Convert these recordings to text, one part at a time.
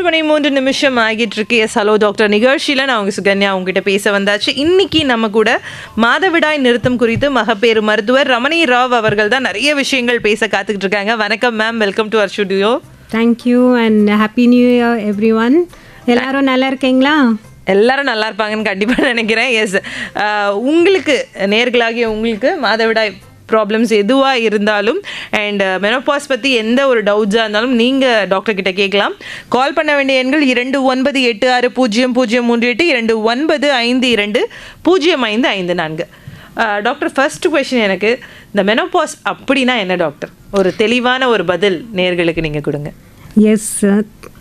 3:03 ஆகிட்டு இருக்கு. Yes hello doctor நிகழ்ச்சியில் நான் உங்கள் சுகன்யா உங்ககிட்ட பேச வந்தாச்சு. இன்னைக்கு நம்ம கூட மாதவிடாய் நிறுத்தம் குறித்து மகப்பேறு மருத்துவர் ரமணி ராவ் அவர்கள் தான் நிறைய விஷயங்கள் பேச காத்துக்கிட்டு இருக்காங்க. வணக்கம் ma'am, welcome to our studio. Thank you and happy new year everyone. எல்லாரும் நல்லா இருக்கீங்களா? எல்லாரும் நல்லா இருப்பாங்கன்னு கண்டிப்பாக நினைக்கிறேன். எஸ், உங்களுக்கு நேர்களாகிய உங்களுக்கு மாதவிடாய் ப்ராப்ளம்ஸ் எதுவாக இருந்தாலும் அண்ட் மெனோபாஸ் பற்றி எந்த ஒரு டவுட்ஸாக இருந்தாலும் நீங்கள் டாக்டர் கிட்ட கேட்கலாம். கால் பண்ண வேண்டிய எண்கள் 29860038 2952055554. டாக்டர், ஃபர்ஸ்ட் கொஸ்டின் எனக்கு, இந்த மெனோபாஸ் அப்படின்னா என்ன டாக்டர்? ஒரு தெளிவான ஒரு பதில் நேர்களுக்கு நீங்கள் கொடுங்க. Yes,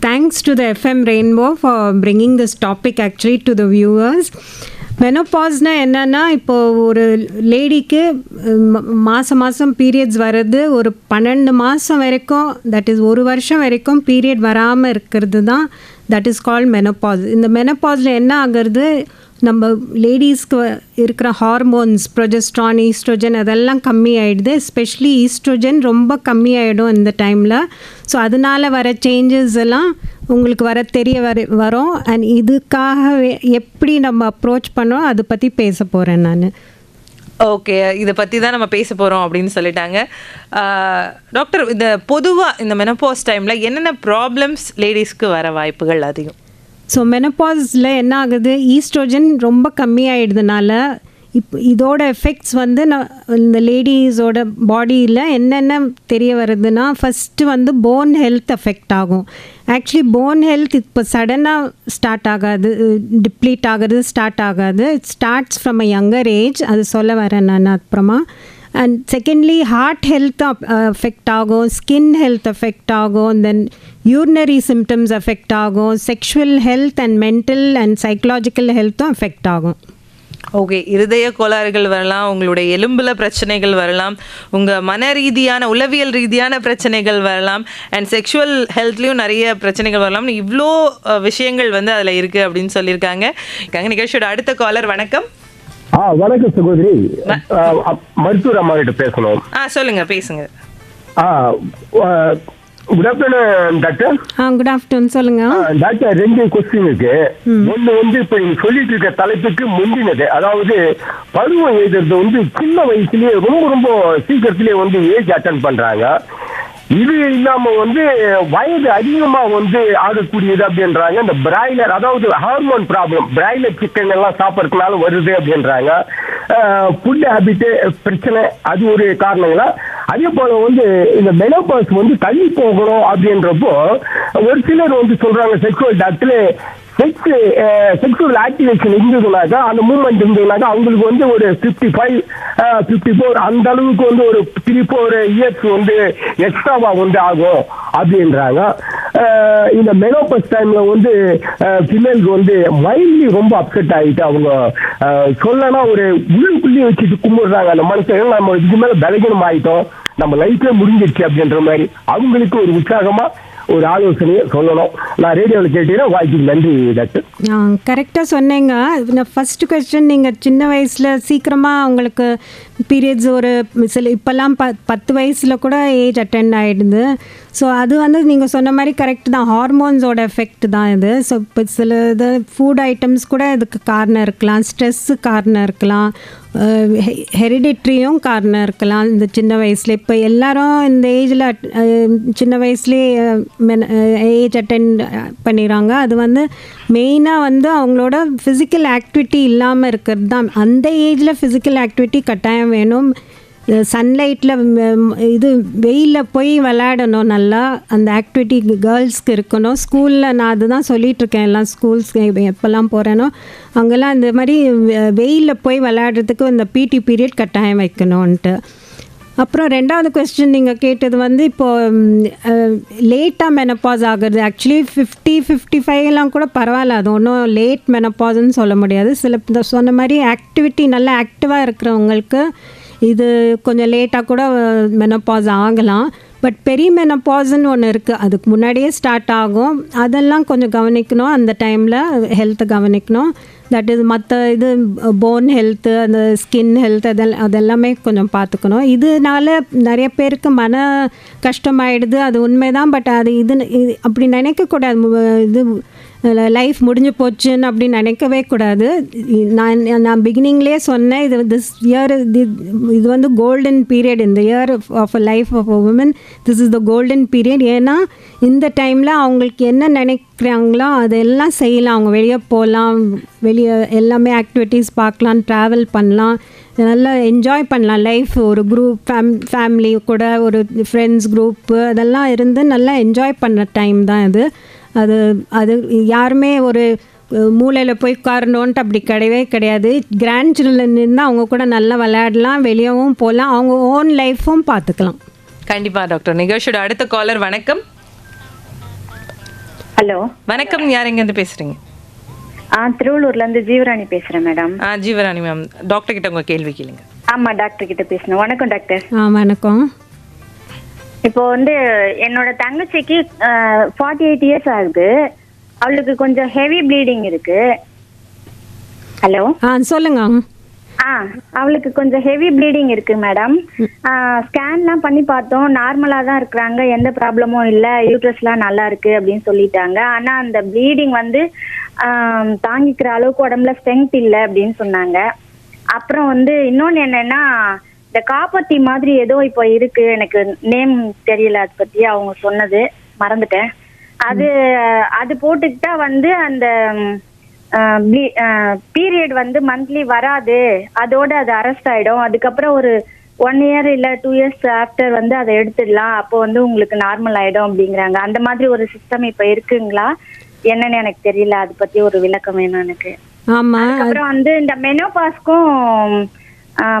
thanks to the FM Rainbow for bringing this topic actually to the viewers. மெனோபாஸ்னால் என்னென்னா, இப்போது ஒரு லேடிக்கு மாதம் பீரியட்ஸ் வர்றது ஒரு 12 மாதம் வரைக்கும், தட் இஸ் ஒரு வருஷம் வரைக்கும் பீரியட் வராமல் இருக்கிறது தான் தட் இஸ் கால்ட் மெனோபாஸ். இந்த மெனோபாஸில் என்ன ஆகிறது, நம்ம லேடிஸ்க்கு இருக்கிற ஹார்மோன்ஸ் ப்ரொஜெஸ்ட்ரான், ஈஸ்ட்ரோஜன் அதெல்லாம் கம்மி ஆகிடுது. எஸ்பெஷலி ஈஸ்ட்ரோஜன் ரொம்ப கம்மி ஆகிடும் இந்த டைமில். ஸோ அதனால் வர சேஞ்சஸ் எல்லாம் உங்களுக்கு வரும். அண்ட் இதுக்காக எப்படி நம்ம அப்ரோச் பண்ணோம் அதை பற்றி பேச போகிறேன் நான். ஓகே, இதை பற்றி தான் நம்ம பேச போகிறோம் அப்படின்னு சொல்லிட்டாங்க. டாக்டர், இந்த பொதுவாக இந்த மெனோபாஸ் டைமில் என்னென்ன ப்ராப்ளம்ஸ் லேடிஸ்க்கு வர வாய்ப்புகள் அதிகம்? ஸோ மெனோபாஸில் என்ன ஆகுது, ஈஸ்ட்ரோஜன் ரொம்ப கம்மியாகிடுதுனால இதோட எஃபெக்ட்ஸ் வந்து இந்த லேடிஸோட பாடியில் என்னென்ன தெரிய வருதுன்னா, ஃபஸ்ட்டு போன் ஹெல்த் எஃபெக்ட் ஆகும். ஆக்சுவலி போன் ஹெல்த் இப்போ சடனாக ஸ்டார்ட் ஆகாது, டிப்ளீட் ஆகிறது ஸ்டார்ட் ஆகாது. It starts from a younger age. அது சொல்ல வரேன் நான் அப்புறமா. And secondly heart health affect ஆகும், ஸ்கின் ஹெல்த் அஃபெக்ட் ஆகும், தென் யூரினரி சிம்டம்ஸ் அஃபெக்ட் ஆகும், sexual health and mental and psychological ஹெல்த்தும் அஃபெக்ட் ஆகும். ஓகே, இருதய கோளாறுகள் வரலாம், உங்களுடைய எலும்பில் பிரச்சனைகள் வரலாம், உங்கள் மன ரீதியான உளவியல் ரீதியான பிரச்சனைகள் வரலாம், அண்ட் செக்ஷுவல் ஹெல்த்லேயும் நிறைய பிரச்சனைகள் வரலாம். இவ்வளோ விஷயங்கள் அதில் இருக்குது அப்படின்னு சொல்லியிருக்காங்க. நிகழ்ச்சியோட அடுத்த காலர். வணக்கம். வணக்கம் சகோதரி, மருத்துவர் அம்மா கிட்ட பேசணும். சொல்லுங்க, பேசுங்க. Good afternoon doctor. Good afternoon, சொல்லுங்க டாக்டர். 2 கொஸ்டின் இருக்கு. ஒன்று இப்ப நீங்க சொல்லிட்டு இருக்க தலைப்புக்கு முந்தினது, அதாவது பருவம் எழுதுறது சின்ன வயசுலயே ரொம்ப சீக்கிரத்திலேயே ஏஜ் அட்டன் பண்றாங்க. இது இல்லாம வயது அதிகமா ஆகக்கூடியது அப்படின்றாங்க. இந்த பிராய்லர், அதாவது ஹார்மோன் ப்ராப்ளம், பிராய்லர் சிக்கன் எல்லாம் சாப்பிட்றதுனால வருது அப்படின்றாங்க. ஃபுட் ஹேபிட் பிரச்சனை, அது ஒரு காரணங்களா? அதே போல இந்த மெனோபாஸ் தள்ளி போகணும் அப்படின்றப்போ ஒரு சிலர் சொல்றாங்க, செக்ஷுவல் டாக்டர், செக்ஷுவல் ஆக்டிவேஷன் இருந்ததுனாக்கா, அந்த மூவ்மெண்ட் இருந்ததுனாக்கா அவங்களுக்கு ஒரு 55, 54 அந்த அளவுக்கு ஒரு 3-4 இயர்ஸ் எக்ஸ்ட்ராவா ஆகும் அப்படின்றாங்க. இந்த மெனோபாஸ் டைம்ல ஃபீமேலுக்கு மைண்ட்லி ரொம்ப அப்செட் ஆகிட்டு அவங்க சொல்லனா ஒரு உள்ளுக்குள்ளேயே வச்சுட்டு கும்பிடுறாங்க. அந்த மனுஷன் நம்ம இதுக்கு மேல பலகீனம் ஆயிட்டோம், நம்ம லைஃப்ல முடிஞ்சிருச்சு அப்படின்ற மாதிரி அவங்களுக்கு ஒரு உற்சாகமா ஒரு ஆலோசனையை சொல்லணும். நான் ரேடியோவில் கேட்டீங்கன்னா வாய்க்கு நன்றி டாக்டர். கரெக்டாக சொன்னீங்க. ஃபஸ்ட்டு கொஸ்டின், நீங்கள் சின்ன வயசில் சீக்கிரமாக உங்களுக்கு பீரியட்ஸ் ஒரு இப்போல்லாம் 10 வயசில் கூட ஏஜ் அட்டெண்ட் ஆகிடுது. ஸோ அது நீங்கள் சொன்ன மாதிரி கரெக்ட் தான், ஹார்மோன்ஸோட எஃபெக்ட் தான் இது. ஸோ இப்போ சில இது ஃபுட் ஐட்டம்ஸ் கூட இதுக்கு காரணம் இருக்கலாம், ஸ்ட்ரெஸ்ஸு காரணம் இருக்கலாம், ஹெரிடிட்ரியும் காரணம் இருக்கலாம். இந்த சின்ன வயசில் இப்போ எல்லாரும் இந்த ஏஜில் சின்ன வயசுலேயே ஏஜ் அட்டெண்ட் பண்ணிடுறாங்க. அது மெயினாக அவங்களோட ஃபிசிக்கல் ஆக்டிவிட்டி இல்லாமல் இருக்கிறது தான். அந்த ஏஜில் ஃபிசிக்கல் ஆக்டிவிட்டி கட்டாயம் வேணும். சன்லைட்டில் இது வெயிலில் போய் விளையாடணும், நல்லா அந்த ஆக்டிவிட்டி கேர்ள்ஸ்க்கு இருக்கணும். ஸ்கூலில் நான் அதுதான் சொல்லிகிட்ருக்கேன், எல்லாம் ஸ்கூல்ஸ் எப்போல்லாம் போகிறேனோ அங்கெல்லாம் இந்த மாதிரி வெயிலில் போய் விளையாடுறதுக்கு இந்த பிடி பீரியட் கட்டாயம் வைக்கணும்ன்ட்டு. அப்புறம் 2வது கொஸ்டின் நீங்கள் கேட்டது இப்போது லேட்டாக மெனப்பாஸ் ஆகுறது. ஆக்சுவலி 50-55 கூட பரவாயில்ல, அது ஒன்றும் லேட் மெனப்பாஸ்ன்னு சொல்ல முடியாது. சில சொன்ன மாதிரி ஆக்டிவிட்டி நல்லா ஆக்டிவாக இருக்கிறவங்களுக்கு இது கொஞ்சம் லேட்டாக கூட மெனப்பாஸ் ஆகலாம். பட் பெரிமெனப்பாஸ்ன்னு ஒன்று இருக்குது, அதுக்கு முன்னாடியே ஸ்டார்ட் ஆகும். அதெல்லாம் கொஞ்சம் கவனிக்கணும், அந்த டைமில் ஹெல்த்தை கவனிக்கணும். தட் இஸ் மற்ற இது போன் ஹெல்த்து, அந்த ஸ்கின் ஹெல்த் அதெல்லாமே கொஞ்சம் பார்த்துக்கணும். இதனால நிறைய பேருக்கு மன கஷ்டமாயிடுது, அது உண்மைதான். பட் அது அப்படி நினைக்கக்கூடாது. இது லைஃப் முடிஞ்சு போச்சுன்னு அப்படி நினைக்கவே கூடாது. நான் பிகினிங்லேயே சொன்னேன், திஸ் இயர் இது வந்து கோல்டன் பீரியட். இந்த year of a life of a woman, this is the golden period. ஏன்னா இந்த டைமில் அவங்களுக்கு என்ன நினைக்கிறாங்களோ அதெல்லாம் செய்யலாம். அவங்க வெளியே போகலாம், வெளியே எல்லாமே ஆக்டிவிட்டீஸ் பார்க்கலாம், ட்ராவல் பண்ணலாம், நல்லா என்ஜாய் பண்ணலாம் லைஃப். ஒரு குரூப் ஃபேமிலி கூட, ஒரு ஃப்ரெண்ட்ஸ் குரூப்பு, அதெல்லாம் இருந்து நல்லா என்ஜாய் பண்ண டைம் தான் இது. அது யாருமே ஒரு மூலையில் போய் உட்காரணுன்ட்டு அப்படி கிடையவே கிடையாது. கிராண்ட் சில்ட்ரன் இருந்தால் அவங்க கூட நல்லா விளையாடலாம், வெளியவும் போகலாம், அவங்க ஓன் லைஃப்பும் பார்த்துக்கலாம். கண்டிப்பாக டாக்டர். நிகழ்ச்சியோட அடுத்த காலர். வணக்கம். ஹலோ வணக்கம், யார் எங்கேருந்து பேசுகிறீங்க? திருவள்ளூர்லேருந்து ஜீவராணி பேசுகிறேன் மேடம். ஜீவராணி மேம், டாக்டர் கிட்ட உங்கள் கேள்வி கேளுங்க. ஆமாம், டாக்டர் கிட்ட பேசணும். வணக்கம் டாக்டர். வணக்கம். இப்போ வந்து என்னோட தங்கச்சிக்கு 48 இயர்ஸ் ஆகுது. அவளுக்கு கொஞ்சம் ஹெவி ப்ளீடிங் இருக்கு. ஹலோ சொல்லுங்க. அவளுக்கு கொஞ்சம் ஹெவி ப்ளீடிங் இருக்கு மேடம். ஸ்கேன்லாம் பண்ணி பார்த்தோம், நார்மலாக தான் இருக்கிறாங்க, எந்த ப்ராப்ளமும் இல்லை, யூட்ரஸ்லாம் நல்லா இருக்கு அப்படின்னு சொல்லிட்டாங்க. ஆனால் அந்த ப்ளீடிங் வந்து தாங்கிக்கிற அளவுக்கு உடம்புல ஸ்ட்ரென்த் இல்லை அப்படின்னு சொன்னாங்க. அப்புறம் வந்து இன்னொன்று என்னன்னா, இந்த காப்பர்ட்டி மாதிரி ஏதோ இப்போ இருக்கு, எனக்கு நேம் தெரியல, அதை பற்றி அவங்க சொன்னது மறந்துட்டேன். அது போட்டுக்கிட்டா வந்து அந்த பீரியட் வந்து மந்த்லி வராது, அதோட அது அரெஸ்ட் ஆயிடும். அதுக்கப்புறம் ஒரு 1 இயர் இல்லை 2 இயர்ஸ் ஆஃப்டர் வந்து அதை எடுத்துடலாம், அப்போ வந்து உங்களுக்கு நார்மல் ஆயிடும் அப்படிங்கிறாங்க. அந்த மாதிரி ஒரு சிஸ்டம் இப்போ இருக்குங்களா என்னன்னு எனக்கு தெரியல, அதை பத்தி ஒரு விளக்கம் வேணும் எனக்கு. அப்புறம் வந்து இந்த மெனோபாஸ்க்கும்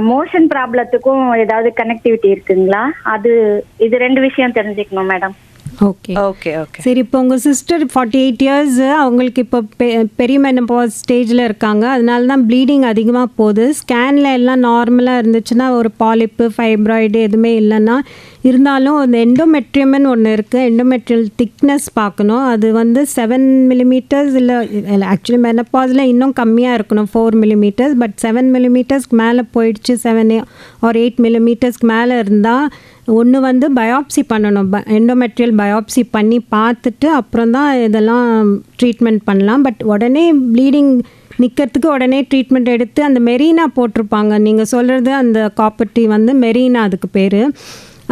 மோஷன் ப்ராப்ளத்துக்கும் ஏதாவது கனெக்டிவிட்டி இருக்குங்களா? இது 2 விஷயம் தெரிஞ்சுக்கணும் மேடம். ஓகே ஓகே ஓகே சரி. இப்போ உங்கள் சிஸ்டர் 48 இயர்ஸ், அவங்களுக்கு இப்போ பெரிமெனோபாஸ் ஸ்டேஜில் இருக்காங்க. அதனால தான் ப்ளீடிங் அதிகமாக போகுது. ஸ்கேனில் எல்லாம் நார்மலாக இருந்துச்சுன்னா, ஒரு பாலிப்பு ஃபைப்ராய்டு எதுவுமே இல்லைன்னா, இருந்தாலும் அந்த எண்டோமெட்ரியம்னு ஒன்று இருக்குது, எண்டோமெட்ரியல் திக்னஸ் பார்க்கணும். அது வந்து 7 மில்லிமீட்டர்ஸ் இல்லை, ஆக்சுவலி மெனோபாஸில் இன்னும் கம்மியாக இருக்கணும், 4 மில்லிமீட்டர்ஸ். பட் 7 மில்லிமீட்டர்ஸ்க்கு மேலே போயிடுச்சு, 7 or 8 மில்லிமீட்டர்ஸ்க்கு மேலே இருந்தால் ஒன்று வந்து பயாப்சி பண்ணணும். எண்டோமெட்ரியல் பயாப்சி பண்ணி பார்த்துட்டு அப்புறம் தான் இதெல்லாம் ட்ரீட்மெண்ட் பண்ணலாம். பட் உடனே ப்ளீடிங் நிற்கிறதுக்கு உடனே ட்ரீட்மெண்ட் எடுத்து அந்த மெரினா போட்டிருப்பாங்க. நீங்கள் சொல்கிறது அந்த காப்பர்ட்டி வந்து மெரினா, அதுக்கு பேர்.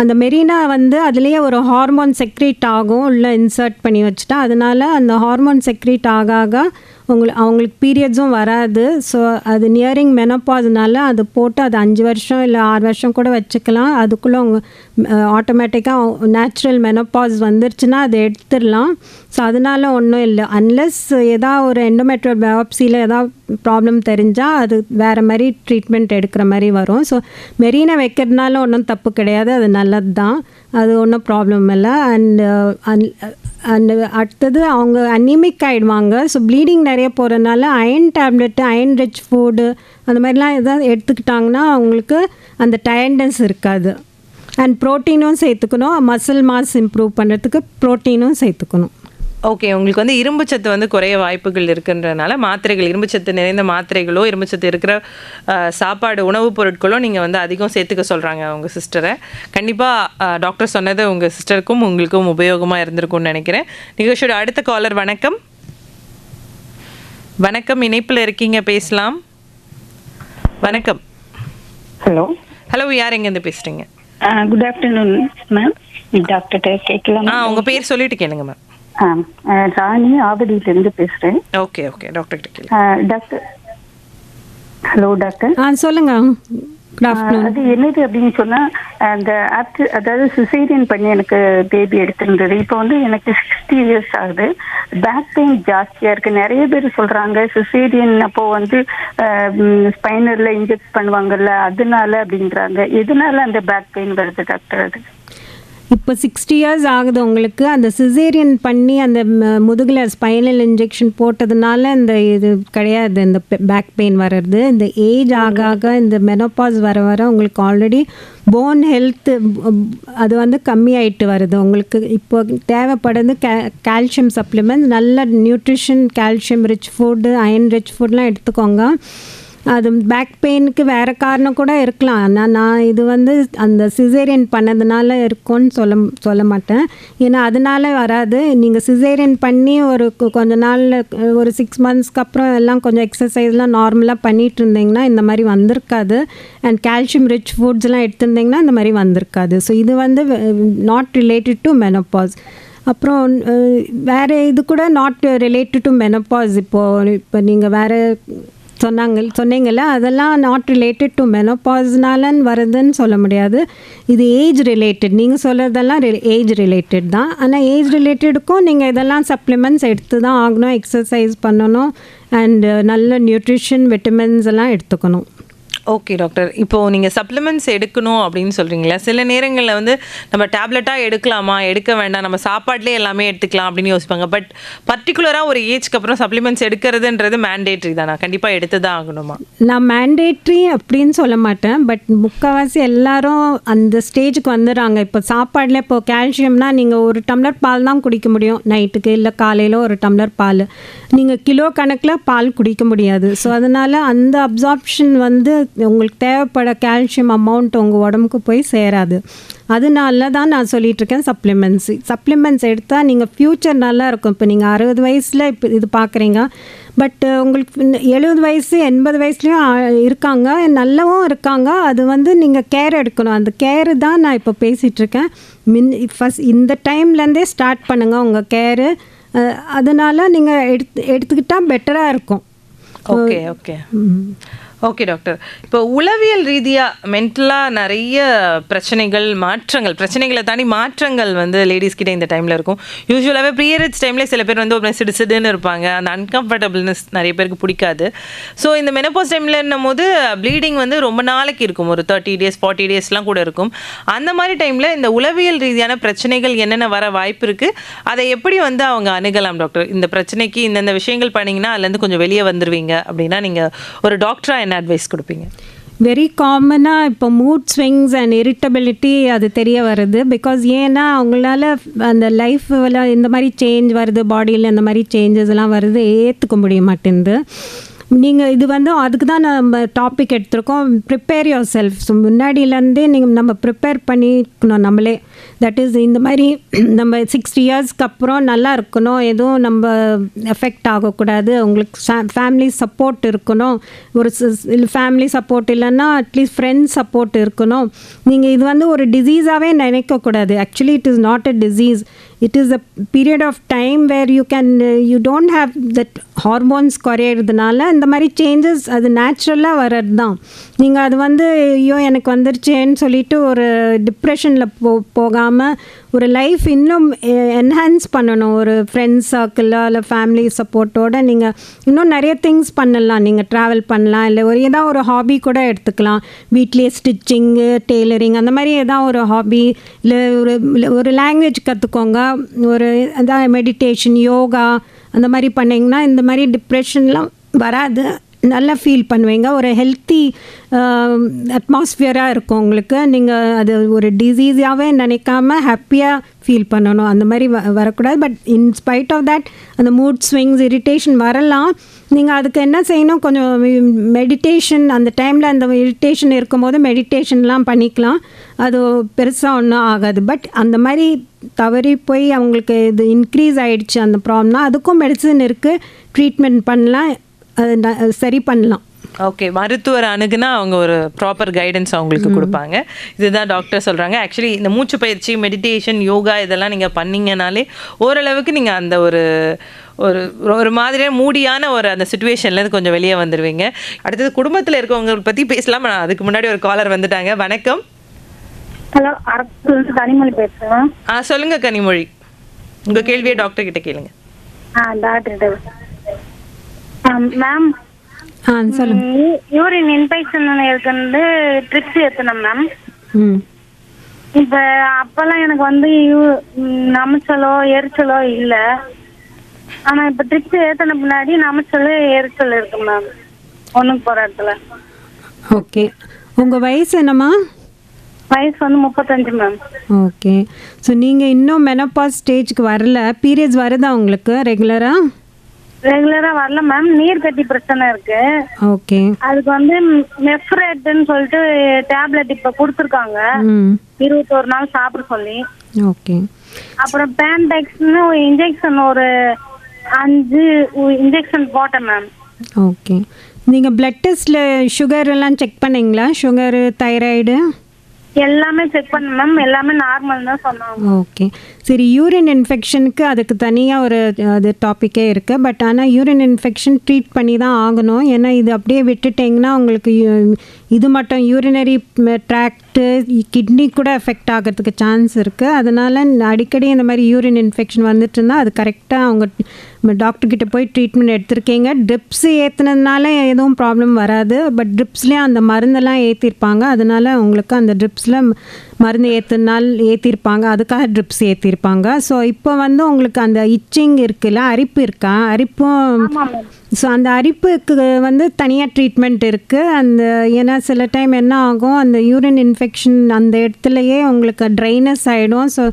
அந்த மெரினா வந்து அதுலேயே ஒரு ஹார்மோன் செக்ரீட் ஆகும், உள்ளே இன்சர்ட் பண்ணி வச்சுட்டா. அதனால அந்த ஹார்மோன் செக்ரீட் ஆக அவங்களுக்கு பீரியட்ஸும் வராது. ஸோ அது நியரிங் மெனோபாஸ்னால அது போட்டு அது 5 வருஷம் இல்லை 6 வருஷம் கூட வச்சுக்கலாம். அதுக்குள்ளே அவங்க ஆட்டோமேட்டிக்காக நேச்சுரல் மெனோபாஸ் வந்துருச்சுன்னா அதை எடுத்துடலாம். ஸோ அதனால ஒன்றும் இல்லை. அன்லெஸ் ஏதாவது ஒரு எண்டோமெட்ரியல் பயாப்சியில் ஏதாவது ப்ராப்ளம் தெரிஞ்சால் அது வேறு மாதிரி ட்ரீட்மெண்ட் எடுக்கிற மாதிரி வரும். ஸோ மெரினா வைக்கிறதுனால ஒன்றும் தப்பு கிடையாது, அது நல்லது தான், அது ஒன்றும் ப்ராப்ளம் இல்லை. அண்டு அடுத்தது அவங்க அனிமிக் ஆகிடுவாங்க. ஸோ ப்ளீடிங் நிறைய போகிறதுனால iron tablet, iron rich food அந்த மாதிரிலாம் எதாவது எடுத்துக்கிட்டாங்கன்னா அவங்களுக்கு அந்த டயர்ட்னஸ் இருக்காது. அண்ட் ப்ரோட்டீனும் சேர்த்துக்கணும், மசில் மாஸ் இம்ப்ரூவ் பண்ணுறதுக்கு ப்ரோட்டீனும் சேர்த்துக்கணும். ஓகே, உங்களுக்கு வந்து இரும்புச்சத்து வந்து குறைய வாய்ப்புகள் இருக்குன்றனால மாத்திரைகள், இரும்புச்சத்து நிறைந்த மாத்திரைகளோ, இரும்புச்சத்து இருக்கிற சாப்பாடு, உணவுப் பொருட்களோ நீங்கள் வந்து அதிகம் சேர்த்துக்க சொல்கிறாங்க உங்கள் சிஸ்டரை. கண்டிப்பாக டாக்டர் சொன்னது உங்கள் சிஸ்டருக்கும் உங்களுக்கும் உபயோகமாக இருந்திருக்கும்னு நினைக்கிறேன். நிகழ்ச்சியோட அடுத்த காலர். வணக்கம். வணக்கம், இணைப்பில் இருக்கீங்க, பேசலாம். வணக்கம். ஹலோ ஹலோ, யார் எங்கேருந்து பேசுகிறீங்க? Good afternoon ma'am. டாக்டர்கிட்ட கேட்கலாம்? உங்கள் பேர் சொல்லிட்டு கேளுங்க மேம். ராணி ஆவடியிலேருந்து பேசுகிறேன். ஓகே ஓகே, டாக்டர் கிட்ட கேளுங்க. Doctor, hello doctor. சொல்லுங்க. அது என்னது அப்படின்னு சொன்னா, அந்த அதாவது சிசேரியன் பண்ணி எனக்கு பேபி எடுத்திருந்தது. இப்போ வந்து எனக்கு 60 இயர்ஸ் ஆகுது. பேக் பெயின் ஜாஸ்தியா இருக்கு. நிறைய பேர் சொல்றாங்க சிசேரியன் அப்போ வந்து ஸ்பைனர்ல இன்ஜெக்ட் பண்ணுவாங்கல்ல, அதனால அப்படின்றாங்க. எதனால அந்த பேக் பெயின் வருது டாக்டர்? அது இப்போ 60 இயர்ஸ் ஆகுது உங்களுக்கு, அந்த சிசேரியன் பண்ணி அந்த முதுகில் ஸ்பைனல் இன்ஜெக்ஷன் போட்டதுனால இந்த இது கிடையாது, இந்த பேக் பெயின் வர்றது. இந்த ஏஜ் ஆக ஆக இந்த மெனோபாஸ் வர வர உங்களுக்கு ஆல்ரெடி போன் ஹெல்த்து அது வந்து கம்மியாயிட்டு வருது. உங்களுக்கு இப்போ தேவைப்படுறது கால்சியம் சப்ளிமெண்ட்ஸ், நல்ல nutrition, calcium rich food, iron rich ஃபுட்லாம் எடுத்துக்கோங்க. அது பேக் பெயினுக்கு வேறு காரணம் கூட இருக்கலாம். ஆனால் நான் இது வந்து அந்த சிசேரியன் பண்ணதுனால இருக்கும்னு சொல்ல மாட்டேன். ஏன்னா அதனால வராது. நீங்கள் சிசேரியன் பண்ணி ஒரு கொஞ்ச நாளில் ஒரு 6 மந்த்ஸ்க்கு அப்புறம் எல்லாம் கொஞ்சம் எக்ஸசைஸ்லாம் நார்மலாக பண்ணிகிட்டு இருந்தீங்கன்னா இந்த மாதிரி வந்திருக்காது. அண்ட் கால்சியம் ரிச் ஃபுட்ஸ்லாம் எடுத்துருந்தீங்கன்னா இந்த மாதிரி வந்திருக்காது. ஸோ இது வந்து நாட் ரிலேட்டட் டு மெனோபாஸ். அப்புறம் வேறு இது கூட நாட் ரிலேட்டட் டு மெனோபாஸ். இப்போ நீங்கள் வேறு சொன்னீங்கல்ல, அதெல்லாம் நாட் ரிலேட்டட் டு மெனோபாஸ்னாலன்னு வருதுன்னு சொல்ல முடியாது. இது ஏஜ் ரிலேட்டட். நீங்கள் சொல்கிறதெல்லாம் ஏஜ் ரிலேட்டட் தான். ஆனால் ஏஜ் ரிலேட்டடுக்கும் நீங்கள் இதெல்லாம் சப்ளிமெண்ட்ஸ் எடுத்து தான் ஆகணும். எக்ஸசைஸ் பண்ணணும் அண்ட் நல்ல நியூட்ரிஷன், விட்டமின்ஸ் எல்லாம் எடுத்துக்கணும். ஓகே டாக்டர், இப்போது நீங்கள் சப்ளிமெண்ட்ஸ் எடுக்கணும் அப்படின்னு சொல்கிறீங்களா? சில நேரங்களில் வந்து நம்ம டேப்லெட்டாக எடுக்கலாமா, எடுக்க வேண்டாம், நம்ம சாப்பாட்லேயே எல்லாமே எடுத்துக்கலாம் அப்படின்னு யோசிப்பாங்க. பட் பர்டிகுலராக ஒரு ஏஜ்க்கு அப்புறம் சப்ளிமெண்ட்ஸ் எடுக்கிறதுன்றது மேண்டேட்ரி தானா? கண்டிப்பாக எடுத்து தான் ஆகணுமா? நான் மேண்டேட்ரி அப்படின்னு சொல்ல மாட்டேன். பட் முக்கால்வாசி எல்லாரும் அந்த ஸ்டேஜுக்கு வந்துடுறாங்க. இப்போ சாப்பாடில் இப்போ கால்சியம்னா நீங்கள் ஒரு டம்ளர் பால் தான் குடிக்க முடியும் நைட்டுக்கு, இல்லை காலையில் ஒரு டம்ளர் பால். நீங்கள் கிலோ கணக்கில் பால் குடிக்க முடியாது. ஸோ அதனால் அந்த அப்சார்ப்ஷன் வந்து உங்களுக்கு தேவைப்பட கால்சியம் அமௌண்ட் உங்கள் உடம்புக்கு போய் சேராது. அதனால தான் நான் சொல்லிகிட்ருக்கேன் சப்ளிமெண்ட்ஸ் எடுத்தால் நீங்கள் ஃப்யூச்சர் நல்லா இருக்கும். இப்போ நீங்கள் 60 வயசில் இப்போ இது பார்க்குறீங்க, பட் உங்களுக்கு 70 வயசு 80 வயசுலேயும் இருக்காங்க, நல்லாவும் இருக்காங்க. அது வந்து நீங்கள் கேர் எடுக்கணும். அந்த கேரு தான் நான் இப்போ பேசிகிட்ருக்கேன். ஃபஸ்ட் இந்த டைம்லேருந்தே ஸ்டார்ட் பண்ணுங்கள் உங்கள் கேரு. அதனால் நீங்கள் எடுத்துக்கிட்டால் பெட்டராக இருக்கும். ஓகே டாக்டர், இப்போ உளவியல் ரீதியாக மென்டலாக நிறைய பிரச்சனைகளை தாண்டி மாற்றங்கள் வந்து லேடிஸ்கிட்ட இந்த டைமில் இருக்கும். யூஸ்வலாகவே ப்ரீயரேஜ் டைமில் சில பேர் வந்து ஒரு சிடுன்னு இருப்பாங்க. அந்த அன்கம்ஃபர்டபுள்னஸ் நிறைய பேருக்கு பிடிக்காது. ஸோ இந்த மெனோபாஸ் டைமில்ன்னும் போது ப்ளீடிங் வந்து ரொம்ப நாளைக்கு இருக்கும், ஒரு 30 days 40 daysலாம் கூட இருக்கும். அந்த மாதிரி டைமில் இந்த உளவியல் ரீதியான பிரச்சனைகள் என்னென்ன வர வாய்ப்பு இருக்குது, அதை எப்படி வந்து அவங்க அணுகலாம் டாக்டர்? இந்த பிரச்சனைக்கு இந்தந்த விஷயங்கள் பண்ணிங்கன்னா அதுலேருந்து கொஞ்சம் வெளியே வந்துடுவீங்க அப்படின்னா நீங்கள் ஒரு டாக்டராக என்ன அட்வைஸ் கொடுப்பீங்க? வெரி காமனாக இப்போ மூட் ஸ்விங்ஸ் அண்ட் இரிட்டபிலிட்டி அது தெரிய வருது. பிகாஸ் ஏன்னா அவங்களால அந்த லைஃப்பில் இந்த மாதிரி சேஞ்ச் வருது, பாடியில் இந்த மாதிரி சேஞ்சஸ் எல்லாம் வருது, ஏற்றுக்க முடிய மாட்டேங்குது. நீங்கள் இது வந்து அதுக்கு தான் நம்ம டாபிக் எடுத்திருக்கோம், ப்ரிப்பேர் யுவர் செல்ஃப். ஸோ முன்னாடியிலேருந்தே நம்ம ப்ரிப்பேர் பண்ணிக்கணும் நம்மளே. தட் இஸ் இந்த மாதிரி நம்ம 60 இயர்ஸ்க்கு அப்புறம் நல்லா இருக்கணும், எதுவும் நம்ம எஃபெக்ட் ஆகக்கூடாது, உங்களுக்கு ஃபேமிலி சப்போர்ட் இருக்கணும். ஒரு ஃபேமிலி சப்போர்ட் இல்லைன்னா அட்லீஸ்ட் ஃப்ரெண்ட்ஸ் சப்போர்ட் இருக்கணும். நீங்கள் இது வந்து ஒரு டிசீஸாகவே நினைக்கக்கூடாது. Actually it is not a disease. It is a period of time where you don't have that hormones குறையிறதுனால இந்த மாதிரி சேஞ்சஸ் அது நேச்சுரலாக வர்றது தான். நீங்கள் அது வந்து ஐயோ எனக்கு வந்துருச்சேன்னு சொல்லிட்டு ஒரு டிப்ரெஷனில் போகாமல் ஒரு லைஃப் இன்னும் என்ஹான்ஸ் பண்ணணும். ஒரு ஃப்ரெண்ட்ஸ் சர்க்கிளில் இல்லை ஃபேமிலி சப்போர்ட்டோடு நீங்கள் இன்னும் நிறைய திங்ஸ் பண்ணலாம். நீங்கள் ட்ராவல் பண்ணலாம், இல்லை ஏதாவது ஒரு ஹாபி கூட எடுத்துக்கலாம். வீட்லேயே ஸ்டிச்சிங்கு, டெய்லரிங், அந்த மாதிரி ஏதாவது ஒரு ஹாபி, இல்லை ஒரு லாங்குவேஜ் கற்றுக்கோங்க, ஒரு அதான் மெடிடேஷன், யோகா அந்த மாதிரி பண்ணிங்கன்னா இந்த மாதிரி டிப்ரெஷன்லாம் வராது. நல்லா ஃபீல் பண்ணுவீங்க. ஒரு ஹெல்த்தி அட்மாஸ்ஃபியராக இருக்கும் உங்களுக்கு. நீங்கள் அது ஒரு டிசீஸாகவே நினைக்காம ஹாப்பியாக ஃபீல் பண்ணணும். அந்த மாதிரி வரக்கூடாது. பட் இன்ஸ்பைட் ஆஃப் தேட் அந்த மூட் ஸ்விங்ஸ், இரிட்டேஷன் வரலாம். நீங்கள் அதுக்கு என்ன செய்யணும், கொஞ்சம் மெடிடேஷன் அந்த டைமில் அந்த இரிட்டேஷன் இருக்கும்போது மெடிடேஷன்லாம் பண்ணிக்கலாம். அது பெருசாக ஒன்றும் ஆகாது. பட் அந்த மாதிரி தவறி போய் அவங்களுக்கு இது இன்க்ரீஸ் ஆகிடுச்சு அந்த ப்ராப்ளம்னா அதுக்கும் மெடிசன் இருக்குது, ட்ரீட்மெண்ட் பண்ணலாம், சரி பண்ணலாம். ஓகே, மருத்துவர் அணுகுனா அவங்க ஒரு ப்ராப்பர் கைடன்ஸ் அவங்களுக்கு கொடுப்பாங்க. இதுதான் டாக்டர் சொல்கிறாங்க. ஆக்சுவலி இந்த மூச்சு பயிற்சி, மெடிடேஷன், யோகா இதெல்லாம் நீங்கள் பண்ணிங்கனாலே ஓரளவுக்கு நீங்கள் அந்த ஒரு ஒரு ஒரு மாதிரியான மூடியான ஒரு அந்த சுச்சுவேஷன்லேருந்து கொஞ்சம் வெளியே வந்துடுவீங்க. அடுத்தது குடும்பத்தில் இருக்கவங்களை பற்றி பேசலாம். அதுக்கு முன்னாடி ஒரு காலர் வந்துட்டாங்க. வணக்கம். ஹலோ, கனிமொழி பேசுகிறேன். சொல்லுங்க கனிமொழி, உங்கள் கேள்வியை டாக்டர் கிட்ட கேளுங்க. டாக்டர் மேம், சொல்லுங்க. யூரின் இன்ஃபெக்ஷன் இருக்கிறது ட்ரிப்ஸ் ஏற்றணும் மேம். இப்ப அப்பெல்லாம் எனக்கு வந்து நமைச்சலோ எரிச்சலோ இல்ல. ஆனா இப்ப ட்ரிப்ஸ் ஏத்தன பின்னாடி நமைச்சலோ எரிச்சல் இருக்கு மேம் ஒண்ணுக்கு போற இடத்துல. ஓகே, உங்கள் வயசு என்னம்மா? வயசு வந்து 35 மேம். ஓகே, ஸோ நீங்கள் இன்னும் மெனோபாஸ் ஸ்டேஜ்க்கு வரல. பீரியட்ஸ் வருதா உங்களுக்கு ரெகுலராக? ரெகுலரா வரல மேம். நீர் கட்டி பிரச்சனை இருக்கு. ஓகே. அதுக்கு வந்து மெஃப்ரெட்னு சொல்லிட்டு டேப்லெட் இப்ப கொடுத்துருக்காங்க, 21 நாள் சாப்பிட சொல்லி. ஓகே. அப்புறம் பேண்டெக்ஸ்னு இன்ஜெக்ஷன் ஒரு 5 இன்ஜெக்ஷன் போட்டேன் மேம். ஓகே, நீங்கள் பிளட் டெஸ்ட்டில் சுகர் எல்லாம் செக் பண்ணீங்களா? சுகரு, தைராய்டு எல்லாமே செக் பண்ணேன் மேம். எல்லாமே நார்மல் தான் சொன்னாங்க. ஓகே, சரி. யூரின் இன்ஃபெக்ஷனுக்கு அதுக்கு தனியாக ஒரு அது டாப்பிக்கே இருக்குது. பட் ஆனால் யூரின் இன்ஃபெக்ஷன் ட்ரீட் பண்ணி தான் ஆகணும். ஏன்னா இது அப்படியே விட்டுட்டிங்கன்னா உங்களுக்கு இது மட்டும் யூரினரி ட்ராக்ட்டு, கிட்னி கூட எஃபெக்ட் ஆகிறதுக்கு சான்ஸ் இருக்குது. அதனால் அடிக்கடி இந்த மாதிரி யூரின் இன்ஃபெக்ஷன் வந்துட்டு இருந்தால் அது கரெக்டாக அவங்க டாக்டர்கிட்ட போய் ட்ரீட்மெண்ட் எடுத்திருக்கீங்க. ட்ரிப்ஸ் ஏற்றுனதுனால எதுவும் ப்ராப்ளம் வராது. பட் ட்ரிப்ஸ்லேயும் அந்த மருந்தெல்லாம் ஏற்றிருப்பாங்க. அதனால் உங்களுக்கு அந்த ட்ரிப்ஸில் மருந்து ஏற்றிருப்பாங்க. அதுக்காக ட்ரிப்ஸ் ஏற்றிருப்பாங்க. ஸோ இப்போ வந்து உங்களுக்கு அந்த இச்சிங் இருக்குல்ல, அரிப்பு இருக்கா? அரிப்பும் ஸோ அந்த அரிப்புக்கு வந்து தனியாக ட்ரீட்மெண்ட் இருக்குது. அந்த ஏன்னா சில டைம் என்ன ஆகும், அந்த யூரின் இன்ஃபெக்ஷன் அந்த இடத்துலையே உங்களுக்கு ட்ரைனஸ் ஆகிடும். ஸோ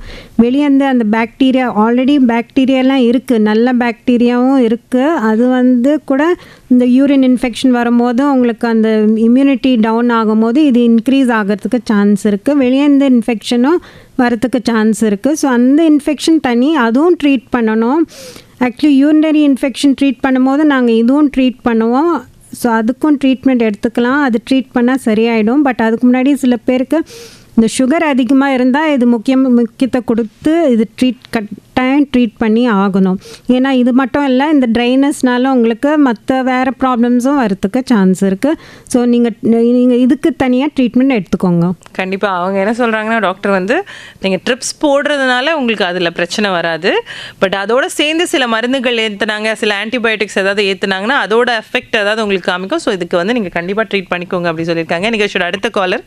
வெளியேந்து அந்த பாக்டீரியா, ஆல்ரெடி பாக்டீரியாலாம் இருக்குது, நல்ல பாக்டீரியாவும் இருக்குது. அது வந்து கூட இந்த யூரின் இன்ஃபெக்ஷன் வரும்போது உங்களுக்கு அந்த இம்யூனிட்டி டவுன் ஆகும்போது இது இன்க்ரீஸ் ஆகிறதுக்கு சான்ஸ் இருக்குது. வெளியேந்து இன்ஃபெக்ஷனும் வரத்துக்கு சான்ஸ் இருக்குது. ஸோ அந்த இன்ஃபெக்ஷன் தனி, அதுவும் ட்ரீட் பண்ணணும். ஆக்சுவலி யூரினரி இன்ஃபெக்ஷன் ட்ரீட் பண்ணும்போது நாங்கள் இதுவும் ட்ரீட் பண்ணுவோம். ஸோ அதுக்கும் ட்ரீட்மெண்ட் எடுத்துக்கலாம். அது ட்ரீட் பண்ணால் சரியாயிடும். பட் அதுக்கு முன்னாடி சில பேருக்கு இந்த சுகர் அதிகமாக இருந்தால் இது முக்கியத்தை கொடுத்து இது கட்டாயம் ட்ரீட் பண்ணி ஆகணும். ஏன்னா இது மட்டும் இல்லை, இந்த ட்ரைனஸ்னால உங்களுக்கு மற்ற வேறு ப்ராப்ளம்ஸும் வரத்துக்கு சான்ஸ் இருக்குது. ஸோ நீங்கள் இதுக்கு தனியாக ட்ரீட்மெண்ட் எடுத்துக்கோங்க. கண்டிப்பாக அவங்க என்ன சொல்கிறாங்கன்னா, டாக்டர் வந்து நீங்கள் ட்ரிப்ஸ் போடுறதுனால உங்களுக்கு அதில் பிரச்சனை வராது. பட் அதோட சேர்ந்து சில மருந்துகள் ஏற்றுனாங்க, சில ஆன்டிபயோட்டிக்ஸ் ஏதாவது ஏற்றுனாங்கன்னா அதோட எஃபெக்ட் ஏதாவது உங்களுக்கு காமிக்கும். ஸோ இதுக்கு வந்து நீங்கள் கண்டிப்பாக ட்ரீட் பண்ணிக்கோங்க அப்படி சொல்லியிருக்காங்க. நிகழ்ச்சியோட அடுத்த காலர்.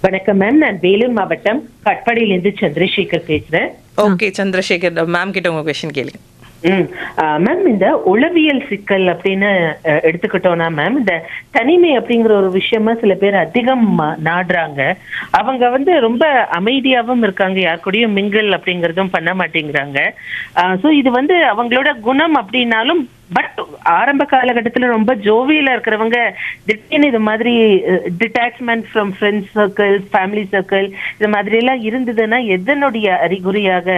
வணக்கம் மேம், நான் வேலூர் மாவட்டம் கட்பாடியிலிருந்து சந்திரசேகர் பேசுறேன். ஓகே சந்திரசேகர், மேம் கிட்ட உங்க கொஸ்டின் கேளுங்க. மேம், இந்த உளவியல் சிக்கல் அப்படின்னு எடுத்துக்கிட்டோம்னா மேம், இந்த தனிமை அப்படிங்கிற ஒரு விஷயமா சில பேர் அதிகம் நாடுறாங்க. அவங்க வந்து ரொம்ப அமைதியாவும் இருக்காங்க, யார் கூடயும் மிங்கிள் அப்படிங்கறதும் பண்ண மாட்டேங்கிறாங்க. ஸோ இது வந்து அவங்களோட குணம் அப்படின்னாலும், பட் ஆரம்ப காலகட்டத்துல ரொம்ப ஜோவியலா இருக்கிறவங்க திடீர்னு இது மாதிரி detachment from friends circle, family circle, இது மாதிரி எல்லாம் இருந்ததுன்னா எதனுடைய அறிகுறியாக